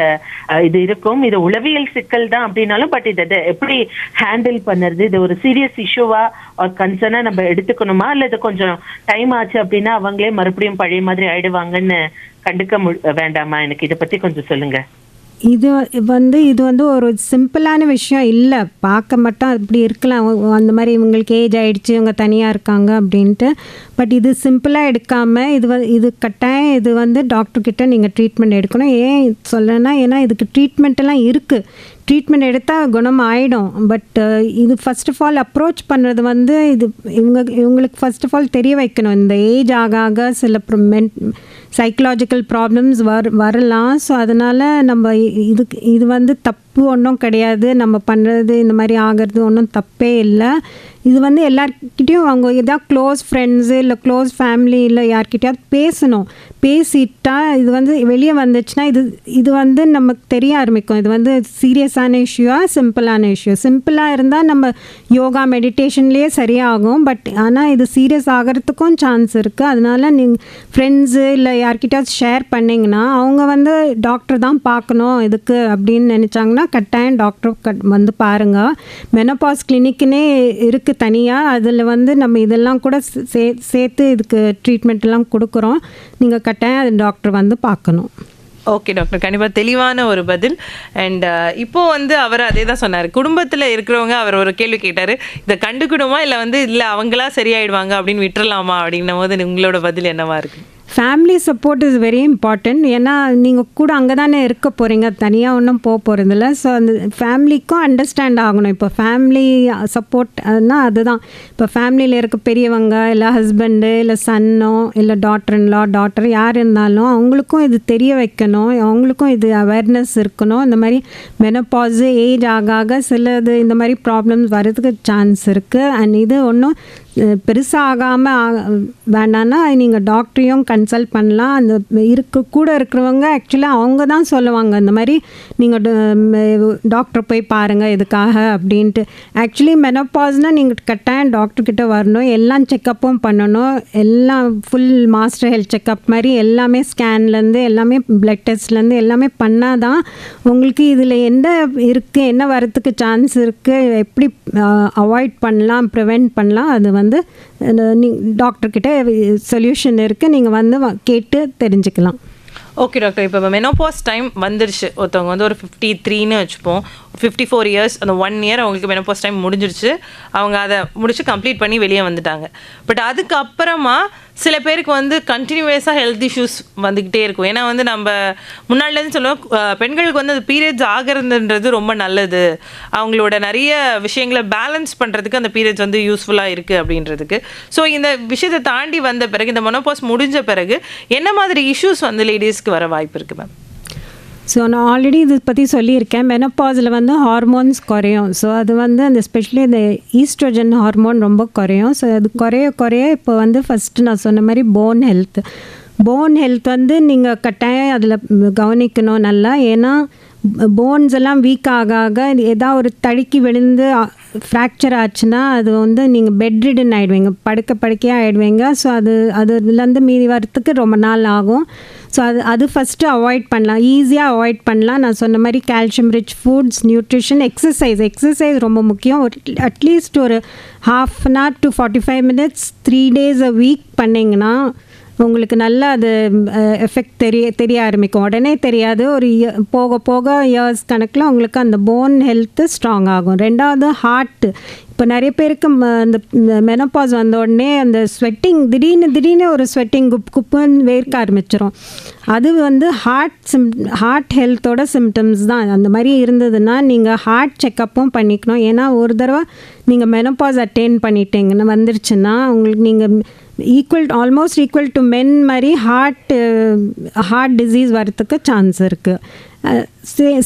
இது இருக்கும்? இது உளவியல் சிக்கல் தான் அப்படின்னாலும், பட் இதை எப்படி ஹேண்டில் பண்ணுறது? இது ஒரு சீரியஸ் இஷ்யூவா ஒரு கன்சர்னா நம்ம எடுத்துக்கணுமா, இல்லை இது கொஞ்சம் டைம் ஆச்சு அப்படின்னா அவங்களே மறுபடியும் பழைய மாதிரி ஆயிடுவாங்கன்னு கண்டுக்க வேண்டாமா? எனக்கு இதை பத்தி கொஞ்சம் சொல்லுங்க. இது வந்து ஒரு சிம்பிளான விஷயம் இல்லை. பார்க்க மட்டும் அப்படி இருக்கலாம், அந்த மாதிரி இவங்களுக்கு ஏஜ் ஆகிடுச்சு, இவங்க தனியாக இருக்காங்க அப்படின்ட்டு. பட் இது சிம்பிளாக எடுக்காமல் இது கட்டாயம் இது வந்து டாக்டர்கிட்ட நீங்கள் ட்ரீட்மெண்ட் எடுக்கணும். ஏன் சொல்லனா, ஏன்னா இதுக்கு ட்ரீட்மெண்ட்டெல்லாம் இருக்குது. ட்ரீட்மெண்ட் எடுத்தால் குணம் ஆகிடும். பட் இது ஃபர்ஸ்ட் ஆஃப் ஆல் அப்ரோச் பண்ணுறது வந்து இவங்களுக்கு ஃபர்ஸ்ட் ஆஃப் ஆல் தெரிய வைக்கணும். இந்த ஏஜ் ஆக சில சைக்கலாஜிக்கல் ப்ராப்ளம்ஸ் வரலாம். ஸோ அதனால் நம்ம இது வந்து தப்பு ஒன்றும் கிடையாது. நம்ம பண்ணுறது இந்த மாதிரி ஆகிறது ஒன்றும் தப்பே இல்லை. இது வந்து எல்லார்கிட்டையும் அவங்க எதாவது க்ளோஸ் ஃப்ரெண்ட்ஸு இல்லை க்ளோஸ் ஃபேமிலி இல்லை யார்கிட்டையாவது பேசணும். பேசிட்டா இது வந்து வெளியே வந்துச்சுன்னா இது வந்து நமக்கு தெரிய ஆரம்பிக்கும். இது வந்து சீரியஸான இஷ்யூவா சிம்பிளான இஷ்யூ. சிம்பிளாக இருந்தால் நம்ம யோகா மெடிடேஷன்லேயே சரியாகும். பட் ஆனால் இது சீரியஸ் ஆகிறதுக்கும் சான்ஸ் இருக்குது. அதனால நீங்கள் ஃப்ரெண்ட்ஸு இல்லை யார்கிட்டயாவது ஷேர் பண்ணிங்கன்னா, அவங்க வந்து டாக்டர் தான் பார்க்கணும் இதுக்கு அப்படின்னு நினச்சாங்கன்னா கட்டாயம் டாக்டர் வந்து பாருங்கள். மெனோபாஸ் கிளினிக்குன்னே இருக்குது தனியாக. அதில் வந்து நம்ம இதெல்லாம் கூட சேர்த்து இதுக்கு ட்ரீட்மெண்ட்லாம் கொடுக்குறோம். நீங்கள் கட்டாயம் அது டாக்டர் வந்து பார்க்கணும். ஓகே டாக்டர், கண்டிப்பாக தெளிவான ஒரு பதில். அண்ட் இப்போ வந்து அவர் அதே தான் சொன்னார். குடும்பத்தில் இருக்கிறவங்க அவர் ஒரு கேள்வி கேட்டார், இதை கண்டுக்கணுமா இல்லை வந்து இல்லை அவங்களா சரியாயிடுவாங்க அப்படின்னு விட்டுறலாமா அப்படின்னும் போது உங்களோட பதில் என்னவா இருக்கு? Family support is very important. ஏன்னா நீங்கள் கூட அங்கே தானே இருக்க போகிறீங்க, தனியாக ஒன்றும் போக போகிறதில்ல. ஸோ அந்த ஃபேமிலிக்கும் அண்டர்ஸ்டாண்ட் ஆகணும். இப்போ ஃபேமிலி சப்போர்ட்னா அதுதான். இப்போ ஃபேமிலியில் இருக்க பெரியவங்க, இல்லை ஹஸ்பண்டு, இல்லை சன்னோ, இல்லை டாட்டர் யார் இருந்தாலும் அவங்களுக்கும் இது தெரிய வைக்கணும், அவங்களுக்கும் இது அவேர்னஸ் இருக்கணும். இந்த மாதிரி மெனோபாஸ் ஏஜ் ஆக சிலது இந்த மாதிரி ப்ராப்ளம்ஸ் வர்றதுக்கு சான்ஸ் இருக்குது. அண்ட் இது ஒன்றும் பெருசாக ஆகாமல் வேண்டான்னா நீங்கள் டாக்டரையும் கன்சல்ட் பண்ணலாம். அந்த கூட இருக்கிறவங்க ஆக்சுவலாக அவங்க தான் சொல்லுவாங்க, இந்த மாதிரி நீங்கள் டாக்டர் போய் பாருங்கள் இதுக்காக அப்படின்ட்டு. ஆக்சுவலி மெனோபாஸ்னால் நீங்கள் கட்டாயம் டாக்டர்கிட்ட வரணும், எல்லாம் செக்கப்பும் பண்ணணும், எல்லாம் ஃபுல் மாஸ்டர் ஹெல்த் செக்கப் மாதிரி எல்லாமே ஸ்கேன்லேருந்து எல்லாமே பிளட் டெஸ்ட்லேருந்து எல்லாமே பண்ணால் தான் உங்களுக்கு இதில் என்ன இருக்குது, என்ன வரத்துக்கு சான்ஸ் இருக்குது, எப்படி அவாய்ட் பண்ணலாம், ப்ரிவெண்ட் பண்ணலாம், அது வந்து டாக்டர்கிட்ட சொல்யூஷன் இருக்குது, நீங்கள் வந்து கேட்டு தெரிஞ்சுக்கலாம். ஓகே டாக்டர், இப்போ மெனோபாஸ் டைம் வந்துருச்சு, ஒருத்தவங்க வந்து ஒரு 53ன்னு வச்சுப்போம், 54 இயர்ஸ், அந்த 1 இயர் அவங்களுக்கு மெனோபாஸ் டைம் முடிஞ்சிருச்சு, அவங்க அதை முடிச்சு கம்ப்ளீட் பண்ணி வெளியே வந்துட்டாங்க. பட் அதுக்கப்புறமா சில பேருக்கு வந்து கண்டினியூஸாக ஹெல்த் இஷ்யூஸ் வந்துக்கிட்டே இருக்கும். ஏன்னா வந்து நம்ம முன்னாடிலேருந்து சொல்லுவோம், பெண்களுக்கு வந்து அது பீரியட்ஸ் ஆகிறதுன்றது ரொம்ப நல்லது, அவங்களோட நிறைய விஷயங்களை பேலன்ஸ் பண்ணுறதுக்கு அந்த பீரியட்ஸ் வந்து யூஸ்ஃபுல்லாக இருக்குது அப்படின்றதுக்கு. ஸோ இந்த விஷயத்தை தாண்டி வந்த பிறகு, இந்த மெனோபாஸ் முடிஞ்ச பிறகு என்ன மாதிரி இஷ்யூஸ் வந்து லேடிஸ்க்கு வர வாய்ப்பு இருக்குது மேம்? ஸோ நான் ஆல்ரெடி இதை பற்றி சொல்லியிருக்கேன். மெனோபாஸில் வந்து ஹார்மோன்ஸ் குறையும். ஸோ அது வந்து அந்த ஸ்பெஷலி இந்த ஈஸ்ட்ரோஜன் ஹார்மோன் ரொம்ப குறையும். ஸோ அது குறைய இப்போ வந்து ஃபஸ்ட்டு நான் சொன்ன மாதிரி போன் ஹெல்த் வந்து நீங்கள் கட்டாயம் அதில் கவனிக்கணும் நல்லா. ஏன்னா போன்ஸ் எல்லாம் வீக் ஆக ஏதாவது ஒரு தடுக்கி விழுந்து ஃப்ராக்சர் ஆச்சுன்னா அது வந்து நீங்கள் பெட்ரிடன் ஆகிடுவீங்க, படுக்கையாக ஆகிடுவீங்க. ஸோ அதுலேருந்து மீதி வரத்துக்கு ரொம்ப நாள் ஆகும். ஸோ அது ஃபஸ்ட்டு அவாய்ட் பண்ணலாம், ஈஸியாக அவாய்ட் பண்ணலாம். நான் சொன்ன மாதிரி calcium rich foods, nutrition, exercise ரொம்ப முக்கியம். அட்லீஸ்ட் ஒரு 1/2 hour to 45 minutes 3 days a week பண்ணிங்கன்னா உங்களுக்கு நல்லா அது எஃபெக்ட் தெரிய ஆரம்பிக்கும். உடனே தெரியாது, ஒரு போக போக இயர்ஸ் கணக்கில் உங்களுக்கு அந்த போன் ஹெல்த்து ஸ்ட்ராங் ஆகும். ரெண்டாவது ஹார்ட்டு. இப்போ நிறைய பேருக்கு அந்த மெனோபாஸ் வந்த உடனே அந்த ஸ்வெட்டிங் திடீர்னு ஒரு ஸ்வெட்டிங் குப்புன்னு வேர்க்க ஆரம்பிச்சிடும். அது வந்து ஹார்ட் ஹெல்த்தோட சிம்டம்ஸ் தான். அந்த மாதிரி இருந்ததுன்னா நீங்கள் ஹார்ட் செக்கப்பும் பண்ணிக்கணும். ஏன்னா ஒரு தடவை நீங்கள் மெனோபாஸ் அட்டெயின் பண்ணிட்டீங்கன்னா வந்துருச்சுன்னா உங்களுக்கு நீங்கள் ஆல்மோஸ்ட் ஈக்குவல் டு மென் மாதிரி ஹார்ட் டிசீஸ் வரத்துக்கு சான்ஸ் இருக்குது.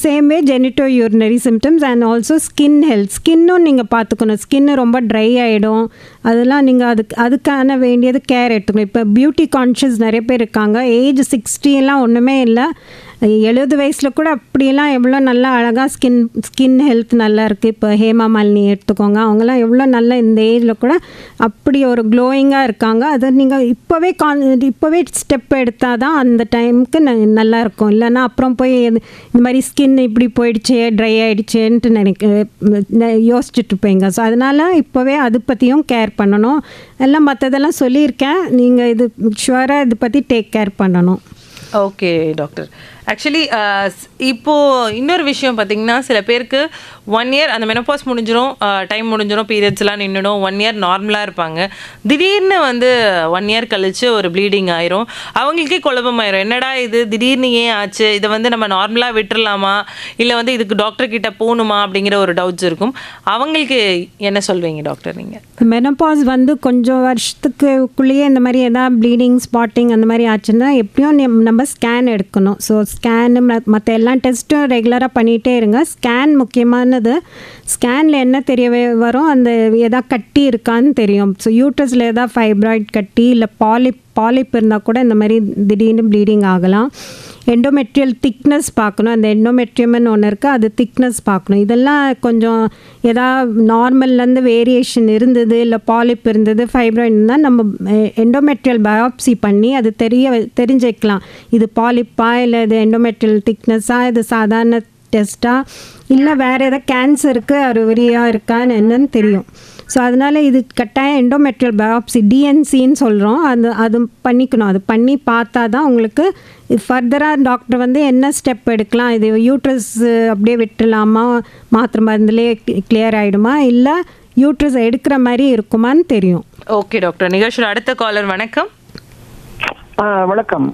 Same way genito urinary symptoms and also skin health. ஸ்கின்னும் நீங்கள் பார்த்துக்கணும். ஸ்கின்னு ரொம்ப ட்ரை ஆகிடும். அதெல்லாம் நீங்கள் அதுக்கான வேண்டியது கேர் எடுத்துக்கணும். இப்போ பியூட்டி கான்ஷியஸ் நிறைய பேர் இருக்காங்க. ஏஜ் 60 ஒன்றுமே இல்லை, 70 வயசில் கூட அப்படியெல்லாம் எவ்வளோ நல்லா அழகாக ஸ்கின் ஹெல்த் நல்லா இருக்குது. இப்போ ஹேமா மாலினி எடுத்துக்கோங்க, அவங்களாம் எவ்வளோ நல்லா இந்த ஏஜில் கூட அப்படி ஒரு க்ளோயிங்காக இருக்காங்க. அதை நீங்கள் இப்போவே ஸ்டெப் எடுத்தால் தான் அந்த டைமுக்கு நல்லா இருக்கும். இல்லைன்னா அப்புறம் போய் இந்த மாதிரி ஸ்கின் இப்படி போயிடுச்சே, ட்ரை ஆகிடுச்சேன்ட்டு யோசிச்சுட்டு இருப்பீங்க. ஸோ அதனால் இப்போவே அது பற்றியும் கேர் பண்ணணும். எல்லாம் மற்றதெல்லாம் சொல்லியிருக்கேன், நீங்கள் இது ஷுவராக இது பற்றி டேக் கேர் பண்ணணும். ஓகே டாக்டர், ஆக்சுவலி இப்போது இன்னொரு விஷயம் பார்த்திங்கன்னா, சில பேருக்கு 1 year அந்த மெனோபாஸ் முடிஞ்சிடும், டைம் முடிஞ்சிடும், பீரியட்ஸ்லாம் நின்றுடும், 1 year நார்மலாக இருப்பாங்க. திடீர்னு வந்து 1 year கழித்து ஒரு ப்ளீடிங் ஆயிரும். அவங்களுக்கே குழப்பமாயிரும், என்னடா இது திடீர்னு ஏன் ஆச்சு, இதை வந்து நம்ம நார்மலாக விட்டுறலாமா, இல்லை வந்து இதுக்கு டாக்டர்கிட்ட போகணுமா அப்படிங்கிற ஒரு டவுட்ஸ் இருக்கும். அவங்களுக்கு என்ன சொல்வீங்க டாக்டர் நீங்கள்? மெனோபாஸ் வந்து கொஞ்சம் வருஷத்துக்குள்ளேயே இந்த மாதிரி எதாவது ப்ளீடிங், ஸ்பாட்டிங் அந்த மாதிரி ஆச்சுன்னா எப்படியும் நம்ம ஸ்கேன் எடுக்கணும். ஸோ ஸ்கேனு மற்ற எல்லா டெஸ்ட்டும் ரெகுலராக பண்ணிகிட்டே இருங்க. ஸ்கேன் முக்கியமானது. ஸ்கேனில் என்ன தெரிய வரும், அந்த எதாவது கட்டி இருக்கான்னு தெரியும். ஸோ யூட்ரஸில் எதாவது ஃபைப்ராய்ட் கட்டி இல்லை பாலிப் இருந்தால் கூட இந்த மாதிரி திடீர்னு ப்ளீடிங் ஆகலாம். எண்டோமெட்ரியல் திக்னஸ் பார்க்கணும். அந்த எண்டோமெட்ரியம்னு ஒன்று இருக்குது, அது திக்னஸ் பார்க்கணும். இதெல்லாம் கொஞ்சம் எதாவது நார்மல்லேருந்து வேரியேஷன் இருந்தது, இல்லை பாலிப் இருந்தது, ஃபைப்ராய்ட் இருந்தால் நம்ம எண்டோமெட்ரியல் பயாப்சி பண்ணி அது தெரிஞ்சுக்கலாம். இது பாலிப்பா, இல்லை இது எண்டோமெட்ரியல் திக்னஸாக, இது சாதாரண டெஸ்ட்டாக, இல்லை வேறு எதாவது கேன்சருக்கு அறிகுறியாக இருக்கான்னு என்னன்னு தெரியும். ஸோ அதனால் இது கட்டாயம் எண்டோமெட்ரியல் பயாப்சி, டிஎன்சின்னு சொல்கிறோம், அது பண்ணிக்கணும். அது பண்ணி பார்த்தா தான் உங்களுக்கு ஃபர்தராக டாக்டர் வந்து என்ன ஸ்டெப் எடுக்கலாம், இது யூட்ரஸ் அப்படியே விட்டுலாமா, மாத்திரை மருந்துலேயே கிளியர் ஆகிடுமா, இல்லை யூட்ரஸ் எடுக்கிற மாதிரி இருக்குமான்னு தெரியும். ஓகே டாக்டர், நிகழ்ச்சியோட அடுத்த காலர். வணக்கம். வணக்கம்.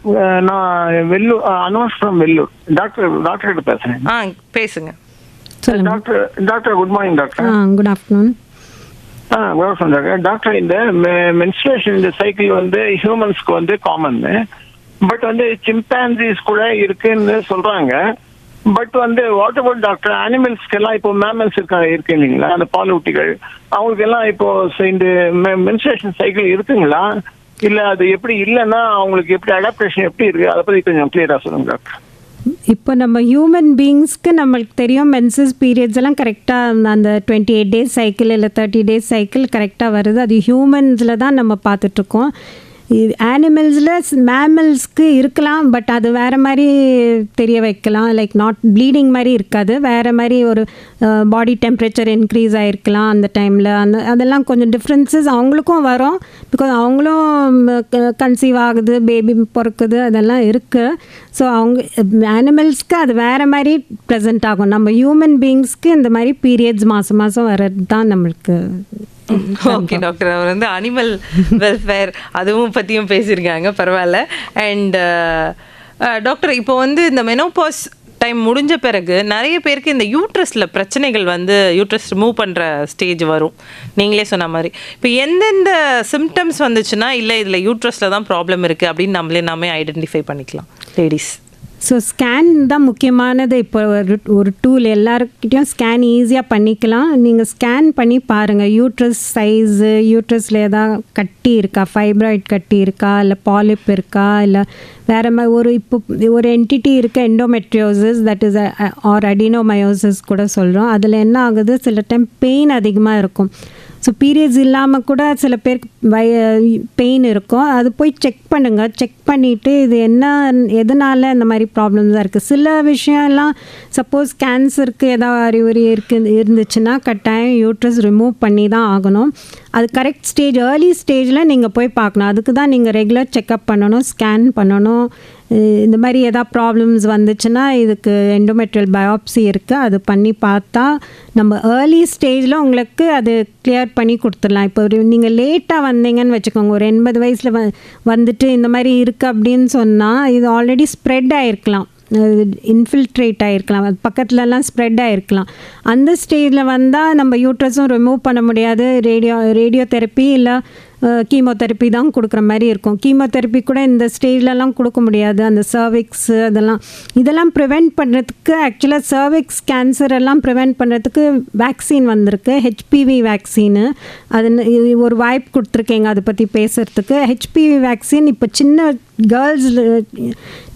நான் வெள்ளூர், அனோஷ் ஃப்ரம் வெள்ளூர். டாக்டர் கிட்ட பேசுறேன். பேசுங்க. Doctor good morning doctor. Good afternoon. Good afternoon doctor. இந்த மென்ஸ்ட்ரேஷன் இந்த சைக்கிள் வந்து ஹியூமன்ஸ்க்கு வந்து காமன், பட் வந்து சிம்பான்சிஸ் கூட இருக்குன்னு சொல்றாங்க. பட் வந்து வாட் அபவுட் டாக்டர் அனிமல்ஸ்க்கு எல்லாம் இப்போ மேமல்ஸ் இருக்கு இல்லைங்களா, அந்த பாலூட்டிகள், அவங்களுக்கு எல்லாம் இப்போ இந்த மென்ஸ்ட்ரேஷன் சைக்கிள் இருக்குங்களா, இல்ல அது எப்படி இல்லைன்னா அவங்களுக்கு எப்படி அடாப்டேஷன் எப்படி இருக்கு, அதை பத்தி கொஞ்சம் கிளியரா சொல்லுங்க டாக்டர். இப்போ நம்ம ஹியூமன் பீயிங்ஸ்க்கு நம்மளுக்கு தெரியும் மென்சஸ் பீரியட்ஸ் எல்லாம் கரெக்டாக அந்த 28 டேஸ் சைக்கிள் இல்லை 30 டேஸ் சைக்கிள் கரெக்டாக வருது. அது ஹியூமன்ஸில் தான் நம்ம பார்த்துட்ருக்கோம். அனிமல்ஸில் மேமல்ஸ்க்கு இருக்கலாம், பட் அது வேறு மாதிரி தெரிய வைக்கலாம். லைக் நாட் ப்ளீடிங் மாதிரி இருக்காது, வேறு மாதிரி ஒரு பாடி டெம்பரேச்சர் இன்க்ரீஸ் ஆகிருக்கலாம் அந்த டைமில். அதெல்லாம் கொஞ்சம் டிஃப்ரென்சஸ் அவங்களுக்கும் வரும். பிகாஸ் அவங்களும் கன்சீவ் ஆகுது, பேபி பிறக்குது, அதெல்லாம் இருக்குது. ஸோ அவங்க அனிமல்ஸ்க்கு அது வேறு மாதிரி ப்ரெசென்ட் ஆகும். நம்ம ஹியூமன் பீயிங்ஸ்க்கு இந்த மாதிரி பீரியட்ஸ் மாதம் மாதம் வர்றது தான் நம்மளுக்கு. ஓகே டாக்டர், அவர் வந்து அனிமல் வெல்ஃபேர் அதுவும் பற்றியும் பேசியிருக்காங்க, பரவாயில்ல. அண்ட் டாக்டர், இப்போ வந்து இந்த மெனோபாஸ் டைம் முடிஞ்ச பிறகு நிறைய பேருக்கு இந்த யூட்ரஸில் பிரச்சனைகள் வந்து யூட்ரஸ் ரிமூவ் பண்ணுற ஸ்டேஜ் வரும், நீங்களே சொன்ன மாதிரி. இப்போ எந்தெந்த சிம்டம்ஸ் வந்துச்சுன்னா இல்லை இதில் யூட்ரஸில் தான் ப்ராப்ளம் இருக்குது அப்படின்னு நாமே ஐடென்டிஃபை பண்ணிக்கலாம் லேடிஸ்? ஸோ ஸ்கேன் தான் முக்கியமானது. இப்போ ஒரு டூல் எல்லாருக்கிட்டையும் ஸ்கேன் ஈஸியாக பண்ணிக்கலாம். நீங்கள் ஸ்கேன் பண்ணி பாருங்கள், யூட்ரஸ் சைஸு, யூட்ரஸில் எதாவது கட்டி இருக்கா, ஃபைப்ராய்ட் கட்டி இருக்கா, இல்லை பாலிப் இருக்கா, இல்லை வேறு மாதிரி இப்போ ஒரு என்டிட்டி இருக்குது endometriosis, that is or adenomyosis கூட சொல்கிறோம். அதில் என்ன ஆகுது, சில டைம் பெயின் அதிகமாக இருக்கும். ஸோ பீரியட்ஸ் இல்லாமல் கூட சில பேருக்கு பெயின் இருக்கும். அது போய் செக் பண்ணுங்கள். செக் பண்ணிவிட்டு இது எதனால் இந்த மாதிரி ப்ராப்ளம்ஸாக இருக்குது. சில விஷயம்லாம் சப்போஸ் கேன்சருக்கு ஏதாவது அறிகுறி இருந்துச்சுன்னா கட்டாயம் யூட்ரஸ் ரிமூவ் பண்ணி தான் ஆகணும். அது கரெக்ட் ஸ்டேஜ், ஏர்லி ஸ்டேஜில் நீங்கள் போய் பார்க்கணும். அதுக்கு தான் நீங்கள் ரெகுலர் செக்கப் பண்ணணும், ஸ்கேன் பண்ணணும். இந்த மாதிரி எதாவது ப்ராப்ளம்ஸ் வந்துச்சுன்னா இதுக்கு எண்டோமெட்ரியல் பயாப்சி இருக்குது, அது பண்ணி பார்த்தா நம்ம ஏர்லி ஸ்டேஜில் உங்களுக்கு அது கிளியர் பண்ணி கொடுத்துடலாம். இப்போ நீங்கள் லேட்டாக வந்தீங்கன்னு வச்சுக்கோங்க, ஒரு 80 வயசில் வந்துட்டு இந்த மாதிரி இருக்குது அப்படின்னு சொன்னால் இது ஆல்ரெடி ஸ்ப்ரெட் ஆகிருக்கலாம், இன்ஃபில்ட்ரேட் ஆகிருக்கலாம், அது பக்கத்துலலாம் ஸ்ப்ரெட் ஆகிருக்கலாம். அந்த ஸ்டேஜில் வந்தால் நம்ம யூட்ரஸும் ரிமூவ் பண்ண முடியாது. ரேடியோ தெரப்பி இல்லை கீமோதெரப்பி தான் கொடுக்குற மாதிரி இருக்கும். கீமோதெரப்பி கூட இந்த ஸ்டேஜ்லலாம் கொடுக்க முடியாது. அந்த சர்விக்ஸு இதெல்லாம் ப்ரிவெண்ட் பண்ணுறதுக்கு, ஆக்சுவலாக சர்விக்ஸ் கேன்சர் எல்லாம் ப்ரிவெண்ட் பண்ணுறதுக்கு வேக்சின் வந்திருக்கு, ஹெச்பிவி வேக்சின்னு. அது ஒரு வாய்ப்பு கொடுத்துருக்கீங்க அதை பற்றி பேசுகிறதுக்கு. ஹெச்பிவி வேக்சின் இப்போ சின்ன கேர்ள்ஸ்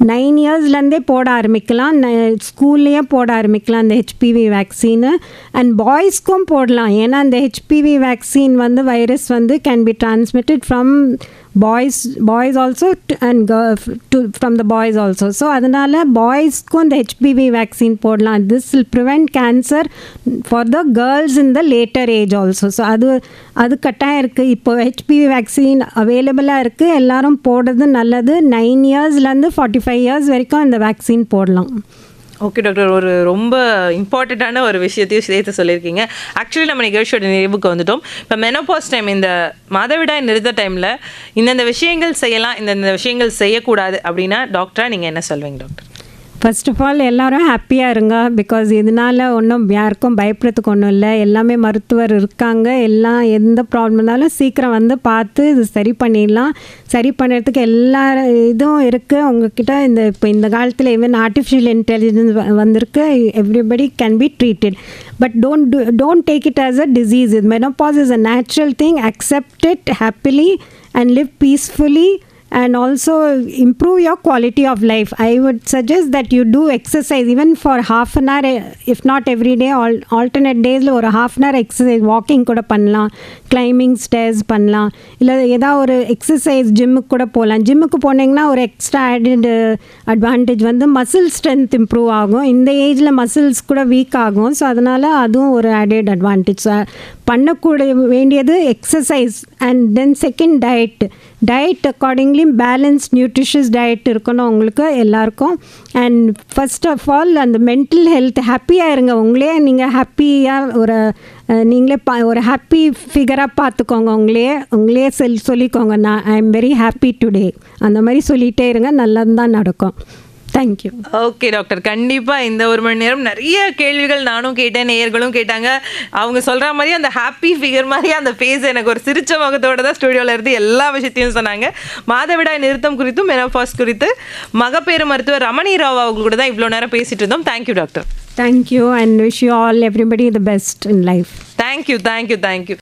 9 இயர்ஸ்லேருந்தே போட ஆரம்பிக்கலாம், ஸ்கூல்லையே போட ஆரம்பிக்கலாம் அந்த ஹெச்பிவி வேக்சின்னு. அண்ட் பாய்ஸ்க்கும் போடலாம், ஏன்னா அந்த ஹெச்பிவி வேக்சின் வந்து வைரஸ் வந்து can be transmitted from boys also and from the boys also. So அதனால பாய்ஸ்க்கும் இந்த ஹெச்பிவி வேக்சின் போடலாம். This will prevent cancer for the girls in the later age also. So அது கட்டாயம் இருக்குது. இப்போ ஹெச்பிவி வேக்சின் அவைலபிளாக இருக்குது, எல்லாரும் போடுறது நல்லது. 9 இயர்ஸ்லேருந்து 45 இயர்ஸ் வரைக்கும் இந்த வேக்சின் போடலாம். ஓகே டாக்டர், ஒரு ரொம்ப இம்பார்ட்டண்ட்டான ஒரு விஷயத்தையும் சேர்த்து சொல்லியிருக்கீங்க. ஆக்சுவலி நம்ம நிகழ்ச்சியோட நிறைவுக்கு வந்துட்டோம். இப்போ மெனோபாஸ் டைம், இந்த மாதவிடாய் நிறுத்த டைமில் இந்தந்த விஷயங்கள் செய்யலாம், இந்தந்த விஷயங்கள் செய்யக்கூடாது அப்படின்னா டாக்டரா நீங்கள் என்ன சொல்வீங்க டாக்டர்? ஃபர்ஸ்ட் ஆஃப் ஆல் எல்லோரும் ஹாப்பியாக இருங்க. பிகாஸ் இதனால் ஒன்றும் யாருக்கும் பயப்படுறதுக்கு ஒன்றும் இல்லை. எல்லாமே மருத்துவர் இருக்காங்க. எல்லாம் எந்த ப்ராப்ளம் இருந்தாலும் சீக்கிரம் வந்து பார்த்து இது சரி பண்ணிடலாம். சரி பண்ணுறதுக்கு எல்லா இதுவும் இருக்குது உங்ககிட்ட. இப்போ இந்த காலத்தில் ஈவன் ஆர்டிஃபிஷியல் இன்டெலிஜென்ஸ் வந்திருக்கு. Everybody can be treated. But don't take it as a disease. Menopause is a natural thing. Accept it happily and live peacefully and also improve your quality of life. I would suggest that you do exercise even for half an hour, if not every day, alternate days ஒரு half an hour exercise, walking கூட பண்ணலாம், climbing stairs பண்ணலாம், இல்லை ஏதாவது ஒரு exercise ஜிம்முக்கு கூட போகலாம். ஜிம்முக்கு போனீங்கன்னா ஒரு எக்ஸ்ட்ரா ஆடட் அட்வான்டேஜ் வந்து மசில் ஸ்ட்ரென்த் இம்ப்ரூவ் ஆகும். இந்த ஏஜில் மசில்ஸ் கூட வீக் ஆகும். ஸோ அதனால் அதுவும் ஒரு ஆடட் அட்வான்டேஜ். பண்ணக்கூடிய வேண்டியது exercise and then second diet accordingly balance nutritious diet இருக்கணும் உங்களுக்கு எல்லாருக்கும். அண்ட் ஃபர்ஸ்ட் ஆஃப் ஆல் அந்த மென்டல் ஹெல்த் ஹாப்பியாக இருங்க. உங்களே நீங்கள் ஹாப்பியாக நீங்களே ஒரு ஹாப்பி ஃபிகராக பார்த்துக்கோங்க. உங்களே சொல்லிக்கோங்க, நான் I am very happy today. அந்த மாதிரி சொல்லிகிட்டே இருங்க, நல்லது தான் நடக்கும். தேங்க்யூ. ஓகே டாக்டர், கண்டிப்பாக இந்த 1 மணி நேரம் நிறைய கேள்விகள் நானும் கேட்டேன், நேயர்களும் கேட்டாங்க. அவங்க சொல்கிற மாதிரி அந்த ஹாப்பி ஃபிகர் மாதிரி அந்த ஃபேஸ் எனக்கு ஒரு சிரிச்ச முகத்தோட தான் ஸ்டுடியோவில் இருந்து எல்லா விஷயத்தையும் சொன்னாங்க. மாதவிடாய் நிறுத்தம் குறித்தும் மெனோபாஸ் குறித்து மகப்பேறு மருத்துவர் ரமணி ராவ் அவங்க கூட தான் இவ்வளோ நேரம் பேசிட்டு இருந்தோம். Thank you doctor. Thank you and wish you all everybody the best in life. Thank you.